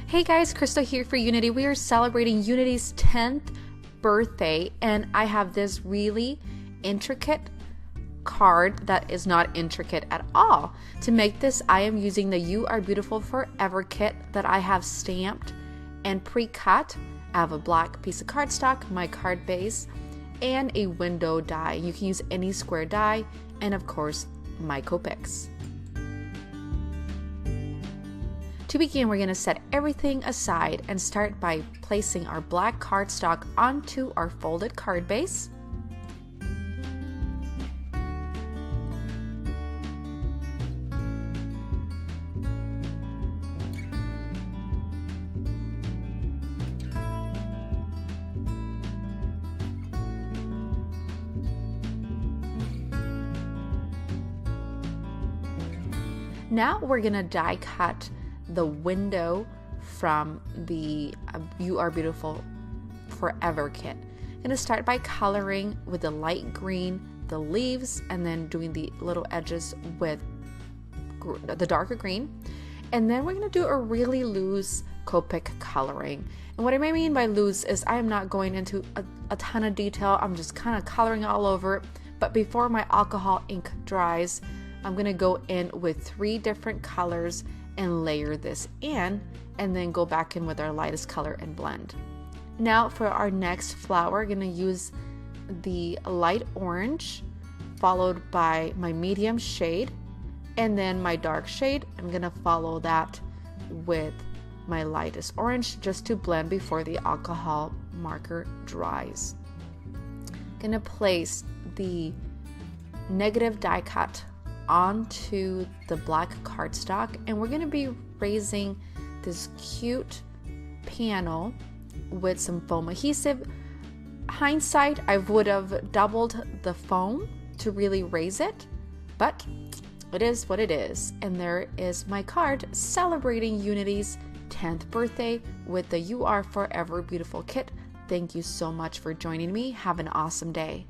Hey guys, Crystal here for Unity. We are celebrating Unity's 10th birthday, and I have this really intricate card that is not intricate at all. To make this, I am using the You Are Beautiful Forever kit that I have stamped and pre-cut. I have a black piece of cardstock, my card base, and a window die. You can use any square die, and of course, my Copics. To begin, we're going to set everything aside and start by placing our black cardstock onto our folded card base. Now we're going to die cut the window from the You Are Beautiful Forever kit. I'm going to start by coloring with the light green the leaves and then doing the little edges with the darker green. And then we're going to do a really loose Copic coloring. And what I mean by loose is I am not going into a ton of detail. I'm just kind of coloring all over it. But before my alcohol ink dries, I'm going to go in with 3 different colors and layer this in, and then go back in with our lightest color and blend. Now for our next flower, we're going to use the light orange followed by my medium shade and then my dark shade. I'm going to follow that with my lightest orange just to blend before the alcohol marker dries. I'm going to place the negative die cut onto the black cardstock, and we're going to be raising this cute panel with some foam adhesive. Hindsight, I would have doubled the foam to really raise it, but it is what it is. And there is my card celebrating Unity's 10th birthday with the You Are Forever Beautiful kit. Thank you so much for joining me. Have an awesome day.